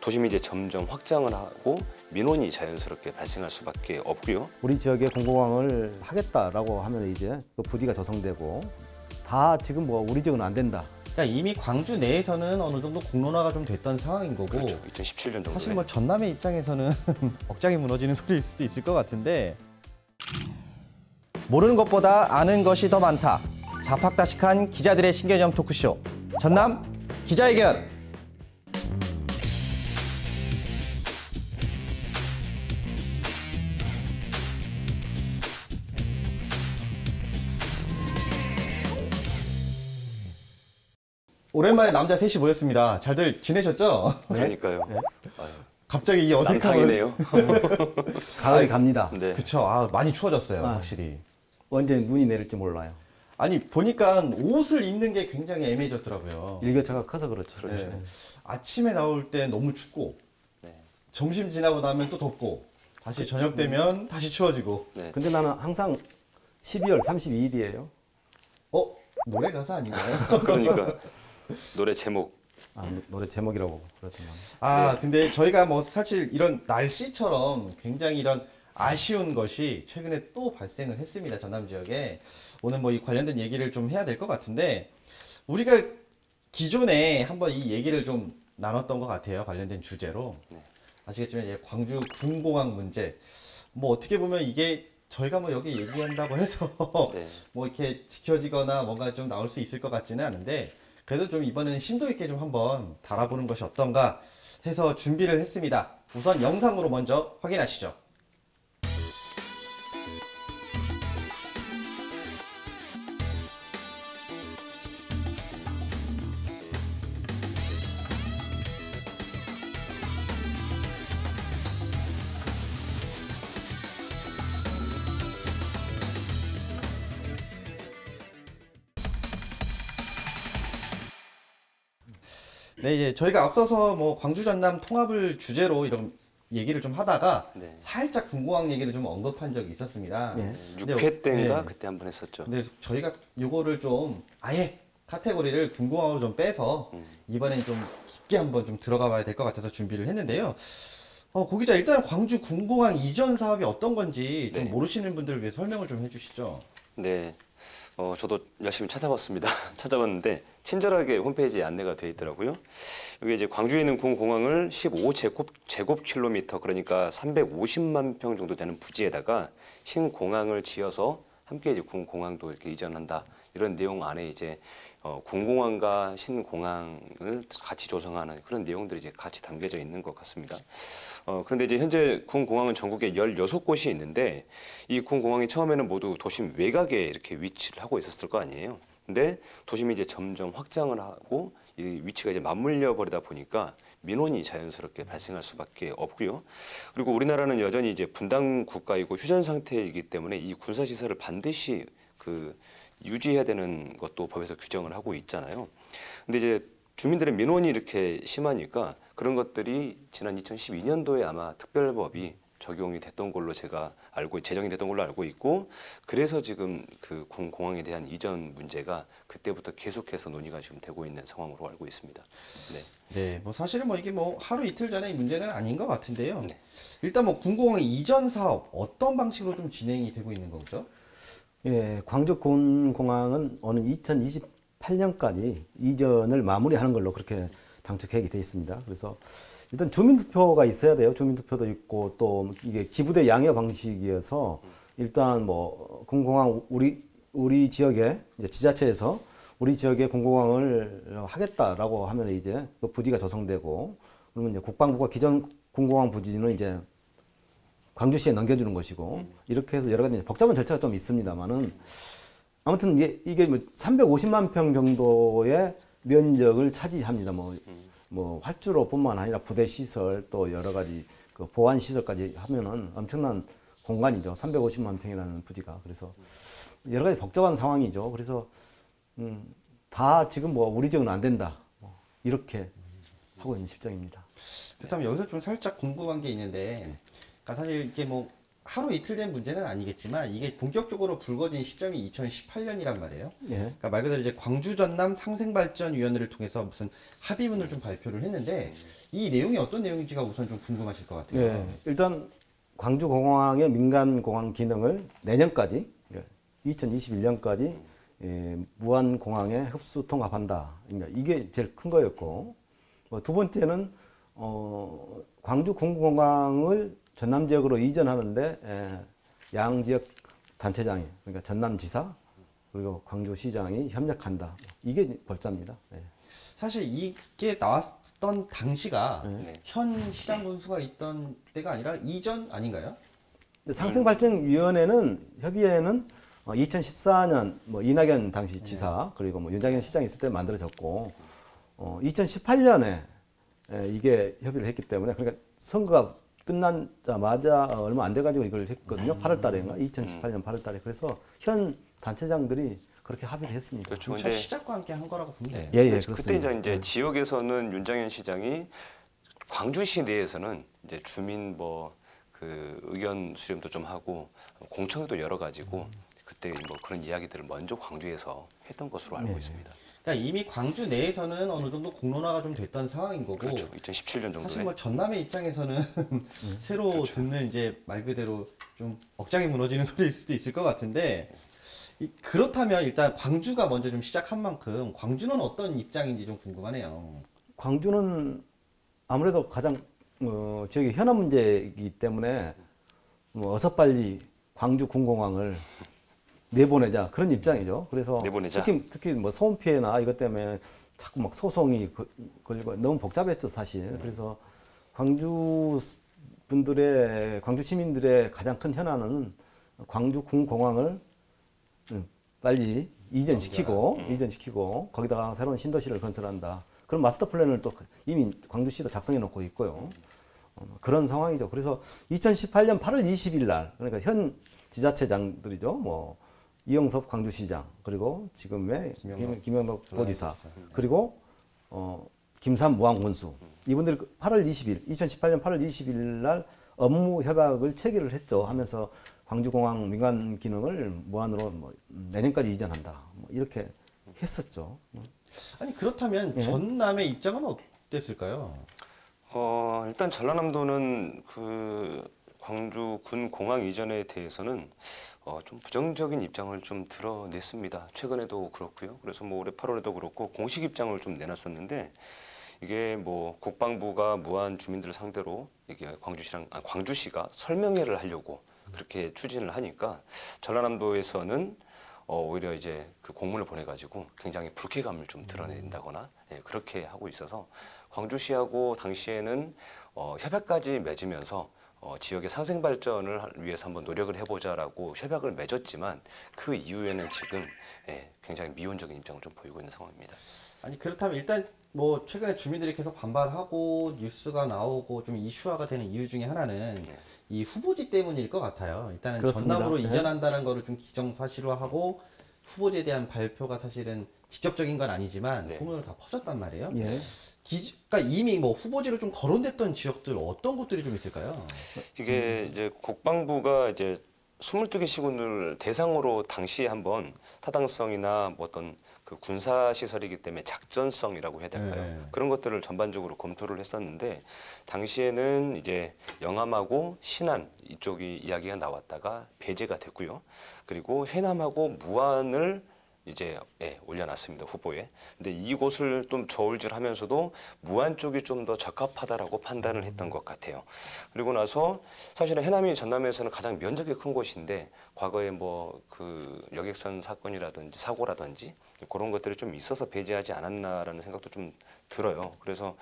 도심이 이제 점점 확장을 하고 민원이 자연스럽게 발생할 수밖에 없고요. 우리 지역에 공공항을 하겠다라고 하면 이제 그 부지가 조성되고 다 지금 뭐 우리 지역은 안 된다. 그러니까 이미 광주 내에서는 어느 정도 공론화가 좀 됐던 상황인 거고 그렇죠. 2017년 정도에. 사실 뭐 전남의 입장에서는 억장이 무너지는 소리일 수도 있을 것 같은데 모르는 것보다 아는 것이 더 많다. 자팍다식한 기자들의 신개념 토크쇼 전남 기자회견. 오랜만에 남자 셋이 모였습니다. 잘들 지내셨죠? 그러니까요. 네. 아유, 갑자기 이 어색함은 난강이네요. 가을이 갑니다. 네. 그쵸. 많이 추워졌어요. 확실히. 언제 눈이 내릴지 몰라요. 아니 보니까 옷을 입는 게 굉장히 애매해졌더라고요. 일교차가 커서 그렇죠. 네. 아침에 나올 때 너무 춥고 네. 점심 지나고 나면 또 덥고 다시 저녁 되면 다시 추워지고. 네. 근데 나는 항상 12월 32일이에요. 노래 가사 아닌가요? 그러니까 노래 제목. 노래 제목이라고 그렇지만. 근데 저희가 뭐 사실 이런 날씨처럼 굉장히 이런 아쉬운 것이 최근에 또 발생을 했습니다. 전남 지역에. 오늘 뭐 이 관련된 얘기를 좀 해야 될 것 같은데 우리가 기존에 한번 이 얘기를 좀 나눴던 것 같아요. 관련된 주제로. 네. 아시겠지만 이제 광주 군공항 문제. 뭐 어떻게 보면 이게 저희가 뭐 여기 얘기한다고 해서 네. 뭐 이렇게 지켜지거나 뭔가 좀 나올 수 있을 것 같지는 않은데 그래도 좀 이번에는 심도 있게 좀 한번 달아보는 것이 어떤가 해서 준비를 했습니다. 우선 영상으로 먼저 확인하시죠. 네, 이제 저희가 앞서서 뭐 광주 전남 통합을 주제로 이런 얘기를 좀 하다가 네. 살짝 군공항 얘기를 좀 언급한 적이 있었습니다. 네. 6회 때인가 네. 그때 한번 했었죠. 근데 저희가 요거를 좀 아예 카테고리를 군공항으로 좀 빼서 이번엔 좀 깊게 한번 좀 들어가 봐야 될 것 같아서 준비를 했는데요. 고 기자, 일단 광주 군공항 이전 사업이 어떤 건지 좀 네. 모르시는 분들을 위해 설명을 좀 해주시죠. 네. 저도 열심히 찾아봤습니다. 찾아봤는데 친절하게 홈페이지에 안내가 되어 있더라고요. 여기 이제 광주에 있는 군공항을 15제곱킬로미터 그러니까 350만 평 정도 되는 부지에다가 신공항을 지어서 함께 이제 군공항도 이렇게 이전한다. 이런 내용 안에 이제 군공항과 신공항을 같이 조성하는 그런 내용들이 이제 같이 담겨져 있는 것 같습니다. 그런데 이제 현재 군공항은 전국에 16곳이 있는데 이 군공항이 처음에는 모두 도심 외곽에 이렇게 위치를 하고 있었을 거 아니에요. 근데 도심이 이제 점점 확장을 하고 이 위치가 이제 맞물려 버리다 보니까 민원이 자연스럽게 발생할 수밖에 없고요. 그리고 우리나라는 여전히 이제 분단 국가이고 휴전 상태이기 때문에 이 군사 시설을 반드시 유지해야 되는 것도 법에서 규정을 하고 있잖아요. 근데 이제 주민들의 민원이 이렇게 심하니까 그런 것들이 지난 2012년도에 아마 특별법이 적용이 됐던 걸로 제정이 됐던 걸로 알고 있고 그래서 지금 그 군공항에 대한 이전 문제가 그때부터 계속해서 논의가 지금 되고 있는 상황으로 알고 있습니다. 네. 네, 뭐 사실은 뭐 이게 뭐 하루 이틀 전의 문제는 아닌 것 같은데요. 네. 일단 뭐 군공항 이전 사업 어떤 방식으로 좀 진행이 되고 있는 거죠? 예, 광주 군공항은 오는 2028년까지 이전을 마무리하는 걸로 그렇게 당초 계획이 되어 있습니다. 그래서 일단 주민투표가 있어야 돼요. 주민투표도 있고 또 이게 기부대 양해 방식이어서 일단 뭐 군공항 우리 지역에 이제 지자체에서 우리 지역에 군공항을 하겠다라고 하면 이제 그 부지가 조성되고 그러면 이제 국방부가 기존 군공항 부지는 이제 광주시에 넘겨주는 것이고 이렇게 해서 여러 가지 복잡한 절차가 좀 있습니다만은 아무튼 이게 뭐 350만 평 정도의 면적을 차지합니다. 뭐 활주로뿐만 아니라 부대 시설 또 여러 가지 그 보안 시설까지 하면은 엄청난 공간이죠. 350만 평이라는 부지가. 그래서 여러 가지 복잡한 상황이죠. 그래서 다 지금 뭐 우리 지역은 안 된다. 이렇게 하고 있는 실정입니다. 그렇다면 여기서 좀 살짝 궁금한 게 있는데, 그러니까 사실 이게 뭐 하루 이틀 된 문제는 아니겠지만 이게 본격적으로 불거진 시점이 2018년이란 말이에요. 예. 그러니까 말 그대로 이제 광주 전남 상생발전위원회를 통해서 무슨 합의문을 좀 발표를 했는데 이 내용이 어떤 내용인지가 우선 좀 궁금하실 것 같아요. 예. 일단 광주공항의 민간공항 기능을 내년까지, 2021년까지 무한공항에 흡수 통합한다. 그러니까 이게 제일 큰 거였고, 두 번째는 광주 군공항을 전남 지역으로 이전하는데 양 지역 단체장이, 그러니까 전남지사 그리고 광주시장이 협력한다. 이게 벌자입니다. 예. 사실 이게 나왔던 당시가 네. 현 시장 군수가 있던 때가 아니라 이전 아닌가요? 상생발전위원회는 협의회는 2014년 뭐 이낙연 당시 지사 그리고 뭐 윤장현 시장이 있을 때 만들어졌고 2018년에 이게 협의를 했기 때문에 그러니까 선거가 끝나자마자 얼마 안 돼가지고 이걸 했거든요. 8월달인가 2018년 8월달에 그래서 현 단체장들이 그렇게 합의를 했습니다. 그렇죠. 첫 시작과 함께 한 거라고 보면 돼요. 예, 그때 그렇습니다. 이제 지역에서는 윤장현 시장이 광주시 내에서는 이제 주민 그 의견 수렴도 좀 하고 공청회도 열어 가지고 그때 뭐 그런 이야기들을 먼저 광주에서 했던 것으로 알고 있습니다. 그러니까 이미 광주 내에서는 어느 정도 공론화가 좀 됐던 상황인 거고 그렇죠. 2017년 정도에. 사실 뭐 전남의 입장에서는 새로 그렇죠. 듣는 이제 말 그대로 좀 억장이 무너지는 소리일 수도 있을 것 같은데 그렇다면 일단 광주가 먼저 좀 시작한 만큼 광주는 어떤 입장인지 좀 궁금하네요. 광주는 아무래도 가장 지역의 현안 문제이기 때문에 어서 빨리 광주 군공항을 내보내자 그런 입장이죠. 그래서 내보내자. 특히 뭐 소음 피해나 이것 때문에 자꾸 막 소송이 걸리고 너무 복잡했죠 사실. 그래서 광주 시민들의 가장 큰 현안은 광주 군공항을 빨리 이전시키고 거기다가 새로운 신도시를 건설한다. 그런 마스터 플랜을 또 이미 광주시도 작성해 놓고 있고요. 그런 상황이죠. 그래서 2018년 8월 20일 날 그러니까 현 지자체장들이죠. 뭐 이영섭 광주시장 그리고 지금의 김영덕 도지사 그리고 김삼 무안군수 이분들이 2018년 8월 20일 날 업무 협약을 체결을 했죠. 하면서 광주공항 민간 기능을 무한으로 뭐 내년까지 이전한다. 뭐 이렇게 했었죠. 아니 그렇다면 전남의 입장은 어땠을까요? 일단 전라남도는 그 광주 군 공항 이전에 대해서는 좀 부정적인 입장을 좀 드러냈습니다. 최근에도 그렇고요. 그래서 뭐 올해 8월에도 그렇고 공식 입장을 좀 내놨었는데 이게 뭐 국방부가 무한 주민들을 상대로 이게 광주시가 설명회를 하려고 그렇게 추진을 하니까 전라남도에서는 오히려 이제 그 공문을 보내가지고 굉장히 불쾌감을 좀 드러낸다거나 그렇게 하고 있어서 광주시하고 당시에는 협약까지 맺으면서 지역의 상생 발전을 위해서 한번 노력을 해보자라고 협약을 맺었지만 그 이후에는 지금 굉장히 미온적인 입장을 좀 보이고 있는 상황입니다. 아니 그렇다면 일단 뭐 최근에 주민들이 계속 반발하고 뉴스가 나오고 좀 이슈화가 되는 이유 중에 하나는 이 후보지 때문일 것 같아요. 일단은 그렇습니다. 전남으로 네. 이전한다는 거를 좀 기정사실화하고 후보지에 대한 발표가 사실은 직접적인 건 아니지만 네. 소문으로 다 퍼졌단 말이에요. 예. 그러니까 이미 뭐 후보지로 좀 거론됐던 지역들 어떤 곳들이 좀 있을까요? 이게 이제 국방부가 이제 22개 시군을 대상으로 당시에 한번 타당성이나 뭐 어떤 그 군사 시설이기 때문에 작전성이라고 해야 될까요? 네. 그런 것들을 전반적으로 검토를 했었는데 당시에는 이제 영암하고 신안 이쪽이 이야기가 나왔다가 배제가 됐고요. 그리고 해남하고 무안을 이제 올려놨습니다 후보에. 근데 이곳을 좀 저울질하면서도 무안 쪽이 좀 더 적합하다라고 판단을 했던 것 같아요. 그리고 나서 사실은 해남이 전남에서는 가장 면적이 큰 곳인데 과거에 뭐 그 여객선 사건이라든지 사고라든지 그런 것들이 좀 있어서 배제하지 않았나라는 생각도 좀 들어요. 그래서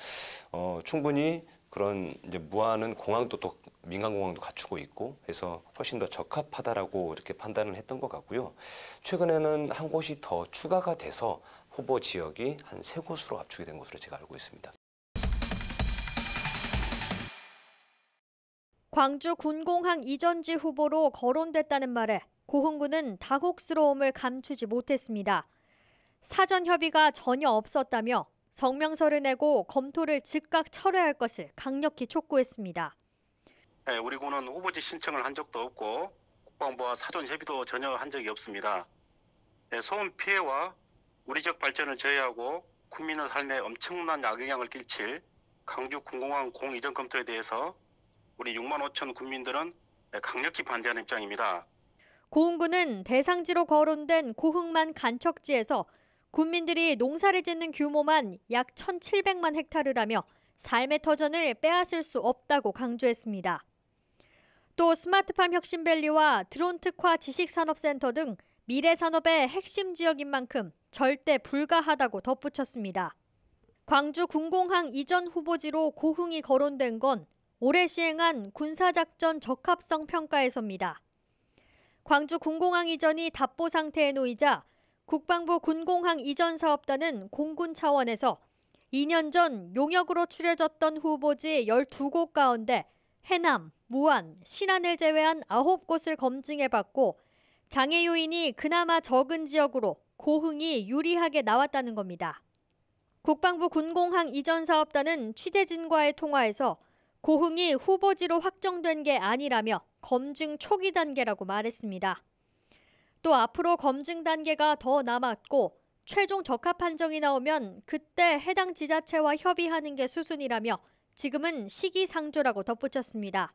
충분히 그런 이제 무안은 공항도 또 민간 공항도 갖추고 있고 해서 훨씬 더 적합하다라고 이렇게 판단을 했던 것 같고요. 최근에는 한 곳이 더 추가가 돼서 후보 지역이 한 3곳으로 압축이 된 것으로 제가 알고 있습니다. 광주 군공항 이전지 후보로 거론됐다는 말에 고흥군은 당혹스러움을 감추지 못했습니다. 사전 협의가 전혀 없었다며 성명서를 내고 검토를 즉각 철회할 것을 강력히 촉구했습니다. 우리 군은 후보지 신청을 한 적도 없고 국방부와 사전 협의도 전혀 한 적이 없습니다. 소음 피해와 우리 지역 발전을 저해하고 국민의 삶에 엄청난 악영향을 끼칠 광주 군공항 공이전 검토에 대해서 우리 6만 5천 국민들은 강력히 반대하는 입장입니다. 고흥군은 대상지로 거론된 고흥만 간척지에서 군민들이 농사를 짓는 규모만 약 1,700만 헥타르라며 삶의 터전을 빼앗을 수 없다고 강조했습니다. 또 스마트팜 혁신밸리와 드론 특화 지식산업센터 등 미래 산업의 핵심 지역인 만큼 절대 불가하다고 덧붙였습니다. 광주 군공항 이전 후보지로 고흥이 거론된 건 올해 시행한 군사작전 적합성 평가에서입니다. 광주 군공항 이전이 답보 상태에 놓이자 국방부 군공항 이전 사업단은 공군 차원에서 2년 전 용역으로 추려졌던 후보지 12곳 가운데 해남, 무안, 신안을 제외한 9곳을 검증해봤고 장애 요인이 그나마 적은 지역으로 고흥이 유리하게 나왔다는 겁니다. 국방부 군공항 이전 사업단은 취재진과의 통화에서 고흥이 후보지로 확정된 게 아니라며 검증 초기 단계라고 말했습니다. 또 앞으로 검증 단계가 더 남았고 최종 적합 판정이 나오면 그때 해당 지자체와 협의하는 게 수순이라며 지금은 시기상조라고 덧붙였습니다.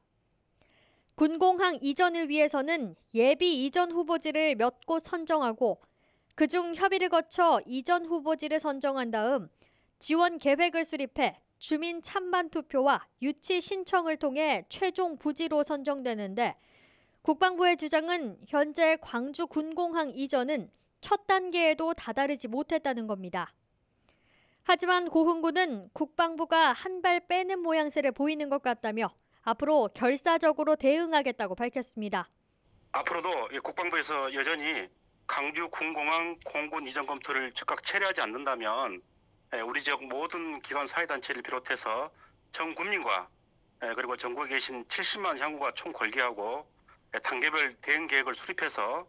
군공항 이전을 위해서는 예비 이전 후보지를 몇 곳 선정하고 그중 협의를 거쳐 이전 후보지를 선정한 다음 지원 계획을 수립해 주민 찬반 투표와 유치 신청을 통해 최종 부지로 선정되는데 국방부의 주장은 현재 광주 군공항 이전은 첫 단계에도 다다르지 못했다는 겁니다. 하지만 고흥군은 국방부가 한 발 빼는 모양새를 보이는 것 같다며 앞으로 결사적으로 대응하겠다고 밝혔습니다. 앞으로도 국방부에서 여전히 광주 군공항 공군 이전 검토를 즉각 철회하지 않는다면 우리 지역 모든 기관 사회단체를 비롯해서 전 국민과 그리고 전국에 계신 70만 향후가 총궐기하고 단계별 대응 계획을 수립해서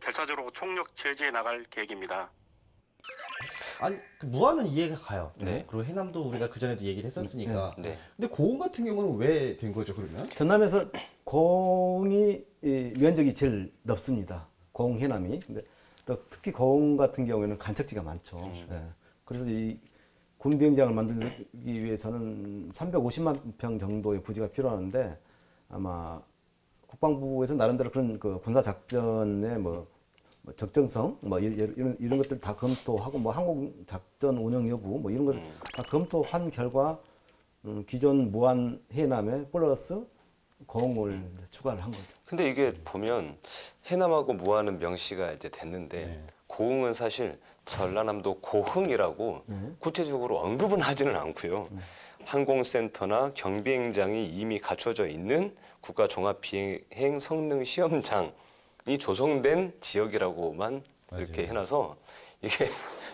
결사적으로 총력 제재해 나갈 계획입니다. 아니 그 무안은 이해가 가요. 네. 그리고 해남도 우리가 그 전에도 얘기를 했었으니까. 네. 근데 고흥 같은 경우는 왜 된 거죠 그러면? 전남에서 고흥이 면적이 제일 넓습니다. 고흥 해남이. 근데 또 특히 고흥 같은 경우에는 간척지가 많죠. 예. 그래서 이 군비행장을 만들기 위해서는 350만 평 정도의 부지가 필요하는데 아마 국방부에서 나름대로 그런 그 군사 작전의 뭐 적정성 이런 것들 다 검토하고 뭐 항공 작전 운영 여부 뭐 이런 걸 다 검토한 결과 기존 무안 해남에 플러스 고흥을 추가를 한 거죠. 근데 이게 보면 해남하고 무안은 명시가 이제 됐는데 고흥은 사실 전라남도 고흥이라고 구체적으로 언급은 하지는 않고요. 항공센터나 경비행장이 이미 갖춰져 있는 국가종합비행 성능 시험장이 조성된 지역이라고만 이렇게 해놔서 이게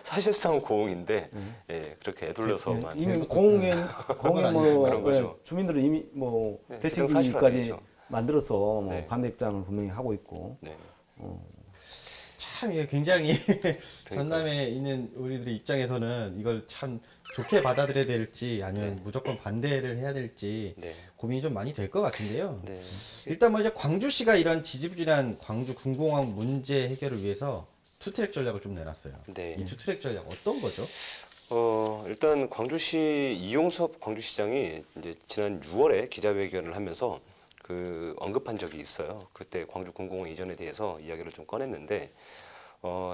사실상 고흥인데 예, 그렇게 애둘러서만 이미 고흥에 뭐 그런 거죠. 주민들은 이미 뭐 네, 대책위까지 기정사실화되죠. 만들어서 뭐 네. 반대 입장을 분명히 하고 있고. 네. 참 이게 굉장히 전남에 있는 우리들의 입장에서는 이걸 참 좋게 받아들여야 될지 아니면 무조건 반대를 해야 될지 네. 고민이 좀 많이 될 것 같은데요. 네. 일단 뭐 이제 광주시가 이런 지지부진한 광주 군공항 문제 해결을 위해서 투트랙 전략을 좀 내놨어요. 네. 이 투트랙 전략 어떤 거죠? 일단 광주시 이용섭 광주시장이 이제 지난 6월에 기자회견을 하면서 그 언급한 적이 있어요. 그때 광주 군공항 이전에 대해서 이야기를 좀 꺼냈는데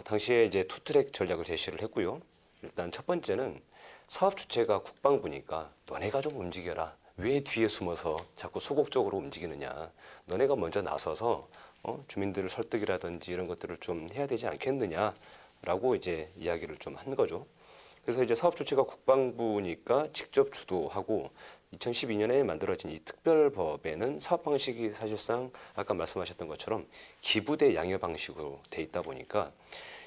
당시에 이제 투트랙 전략을 제시를 했고요. 일단 첫 번째는 사업 주체가 국방부니까 너네가 좀 움직여라. 왜 뒤에 숨어서 자꾸 소극적으로 움직이느냐. 너네가 먼저 나서서 주민들을 설득이라든지 이런 것들을 좀 해야 되지 않겠느냐라고 이제 이야기를 좀 한 거죠. 그래서 이제 사업 주체가 국방부니까 직접 주도하고 2012년에 만들어진 이 특별법에는 사업 방식이 사실상 아까 말씀하셨던 것처럼 기부대 양여 방식으로 돼 있다 보니까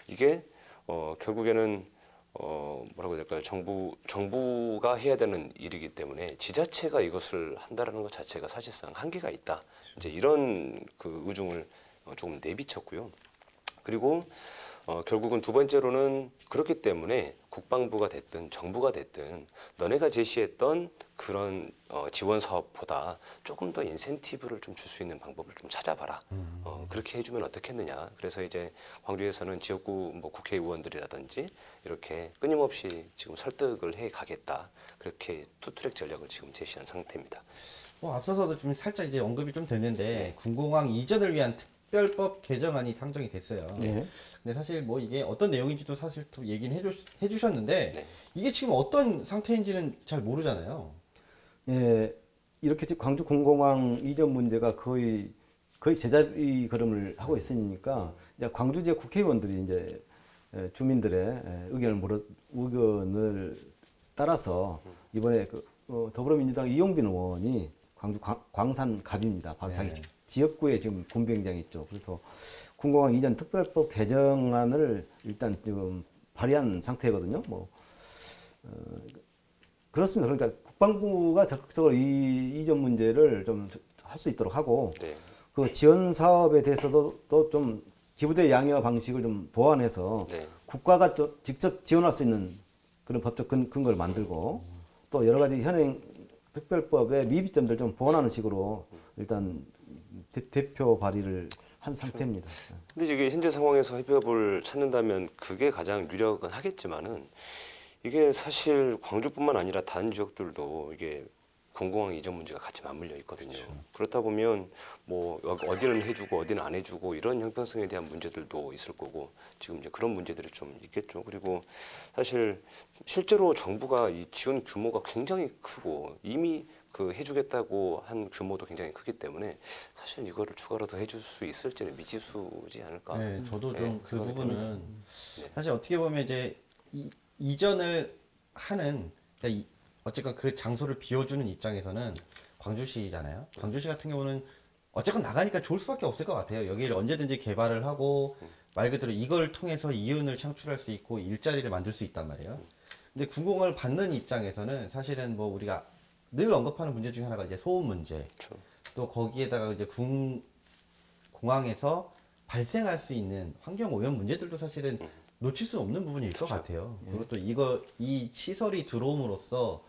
이게 결국에는 뭐라고 해야 될까요? 정부가 해야 되는 일이기 때문에 지자체가 이것을 한다라는 것 자체가 사실상 한계가 있다. 이제 이런 그 의중을 조금 내비쳤고요. 그리고 결국은 두 번째로는 그렇기 때문에 국방부가 됐든 정부가 됐든 너네가 제시했던 그런 지원 사업보다 조금 더 인센티브를 좀 줄 수 있는 방법을 좀 찾아봐라. 그렇게 해주면 어떻겠느냐. 그래서 이제 광주에서는 지역구 뭐 국회의원들이라든지 이렇게 끊임없이 지금 설득을 해 가겠다. 그렇게 투트랙 전략을 지금 제시한 상태입니다. 앞서서도 좀 살짝 이제 언급이 좀 됐는데 네. 군공항 이전을 위한 특별법 개정안이 상정이 됐어요. 네. 근데 사실 뭐 이게 어떤 내용인지도 사실 또 얘기는 해주셨는데 네. 이게 지금 어떤 상태인지는 잘 모르잖아요. 예, 이렇게 지금 광주 군공항 이전 문제가 거의 제자리 걸음을 하고 있으니까 이제 광주 지역 국회의원들이 이제 주민들의 의견을 따라서 이번에 더불어민주당 이용빈 의원이 광주 광산갑입니다. 바로 자기 지역구에 지금 군비행장이 있죠. 그래서 군공항 이전 특별법 개정안을 일단 지금 발의한 상태거든요. 그렇습니다. 그러니까 국방부가 적극적으로 이 이전 문제를 좀 할 수 있도록 하고 네. 그 지원 사업에 대해서도 또 좀 기부대 양형 방식을 좀 보완해서 네. 국가가 직접 지원할 수 있는 그런 법적 근거를 만들고 또 여러 가지 현행 특별법의 미비점들 좀 보완하는 식으로 일단 대표 발의를 한 상태입니다. 근데 이게 현재 상황에서 협업을 찾는다면 그게 가장 유력은 하겠지만은 이게 사실 광주뿐만 아니라 다른 지역들도 이게 군공항 이전 문제가 같이 맞물려 있거든요. 그렇다 보면 뭐 어디는 해주고 어디는 안 해주고 이런 형평성에 대한 문제들도 있을 거고 지금 이제 그런 문제들이 좀 있겠죠. 그리고 사실 실제로 정부가 이 지원 규모가 굉장히 크고 이미 그 해주겠다고 한 규모도 굉장히 크기 때문에 사실 이거를 추가로 더 해줄 수 있을지는 미지수지 않을까. 네, 저도 좀 그 생각이 부분은 듭니다. 네. 사실 어떻게 보면 이제 이전을 하는 그러니까 어쨌건 그 장소를 비워주는 입장에서는 광주시잖아요. 광주시 같은 경우는 어쨌건 나가니까 좋을 수밖에 없을 것 같아요. 여기를 언제든지 개발을 하고 말 그대로 이걸 통해서 이윤을 창출할 수 있고 일자리를 만들 수 있단 말이에요. 근데 군공을 받는 입장에서는 사실은 뭐 우리가 늘 언급하는 문제 중에 하나가 이제 소음 문제. 그렇죠. 또 거기에다가 이제 공항에서 발생할 수 있는 환경 오염 문제들도 사실은 놓칠 수 없는 부분일 것 같아요. 그리고 또 이 시설이 들어옴으로써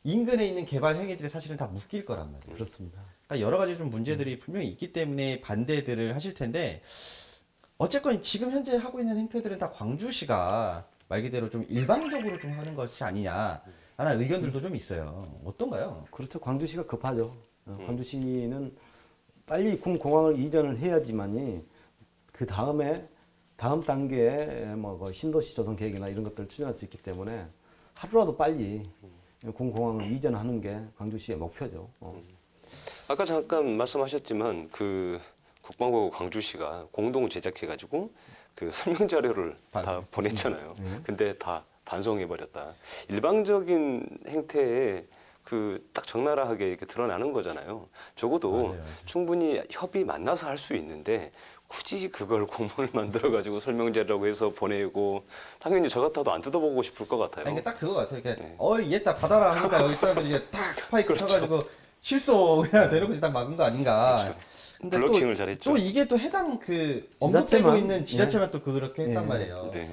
인근에 있는 개발 행위들이 사실은 다 묶일 거란 말이에요. 그렇습니다. 그러니까 여러 가지 좀 문제들이 분명히 있기 때문에 반대들을 하실 텐데 어쨌건 지금 현재 하고 있는 행태들은 다 광주시가 말 그대로 좀 일방적으로 좀 하는 것이 아니냐라는 의견들도 좀 있어요. 어떤가요? 그렇죠. 광주시가 급하죠. 광주시는 빨리 군공항을 이전을 해야지만이 그 다음 단계에 뭐 신도시 조성 계획이나 이런 것들을 추진할 수 있기 때문에 하루라도 빨리 군공항을 이전하는 게 광주시의 목표죠. 아까 잠깐 말씀하셨지만 그 국방부 광주시가 공동 제작해가지고 그 설명 자료를 다 보냈잖아요. 근데 다 반송해버렸다. 일방적인 행태에 그 딱 적나라하게 이렇게 드러나는 거잖아요. 적어도 맞아요. 충분히 협의 만나서 할 수 있는데 굳이 그걸 공문을 만들어가지고 설명자라고 해서 보내고 당연히 저 같아도 안 뜯어보고 싶을 것 같아요. 아니, 이게 딱 그거 같아요. 이렇게 네. 얘다 받아라 하니까 여기 사람들이 이제 딱 스파이크 쳐가지고 실소해야 되는 거 일단 막은 거 아닌가. 그렇죠. 근데 블로킹을 잘했죠. 또 이게 또 해당 그 언급되고 지자체만, 있는 지자체만 또 그렇게 했단 네. 말이에요. 네.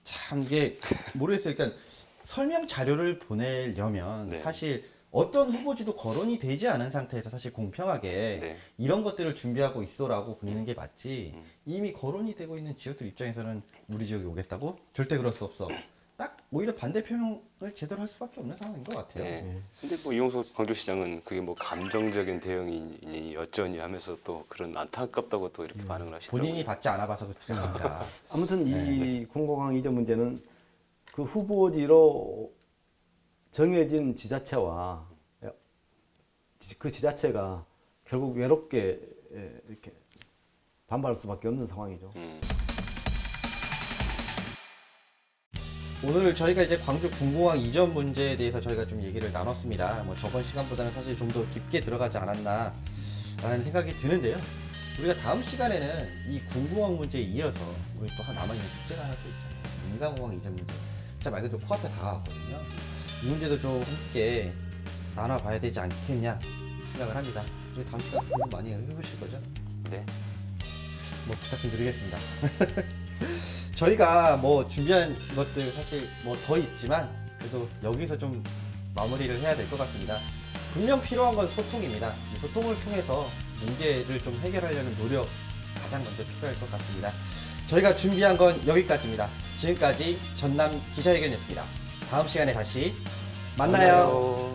참 이게 모르겠어요. 그러니까 설명 자료를 보내려면 네. 사실 어떤 후보지도 거론이 되지 않은 상태에서 사실 공평하게 네. 이런 것들을 준비하고 있어라고 보내는 게 맞지. 이미 거론이 되고 있는 지역들 입장에서는 우리 지역에 오겠다고? 절대 그럴 수 없어. 딱 오히려 반대 표명을 제대로 할 수밖에 없는 상황인 것 같아요. 네. 근데 뭐 이용석 광주시장은 그게 뭐 감정적인 대응이니 어쩌니 하면서 또 그런 안타깝다고 또 이렇게 반응을 하시더라고요. 본인이 받지 않아 봐서 그런 겁니다. 아무튼 이 군공항 이전 문제는 그 후보지로 정해진 지자체와 그 지자체가 결국 외롭게 이렇게 반발할 수밖에 없는 상황이죠. 오늘 저희가 이제 광주 군공항 이전 문제에 대해서 저희가 좀 얘기를 나눴습니다. 뭐 저번 시간보다는 사실 좀 더 깊게 들어가지 않았나라는 생각이 드는데요. 우리가 다음 시간에는 이 군공항 문제에 이어서 우리 또 남아있는 숙제가 하나 또 있잖아요. 인간공항 이전 문제. 진짜 말 그대로 코앞에 다가왔거든요. 이 문제도 좀 함께 나눠봐야 되지 않겠냐 생각을 합니다. 우리 다음 시간에 많이 해보실 거죠? 네. 뭐 부탁 좀 드리겠습니다. 저희가 뭐 준비한 것들 사실 뭐 더 있지만 그래도 여기서 좀 마무리를 해야 될 것 같습니다. 분명 필요한 건 소통입니다. 이 소통을 통해서 문제를 좀 해결하려는 노력 가장 먼저 필요할 것 같습니다. 저희가 준비한 건 여기까지입니다. 지금까지 전남 기자회견이었습니다. 다음 시간에 다시 만나요.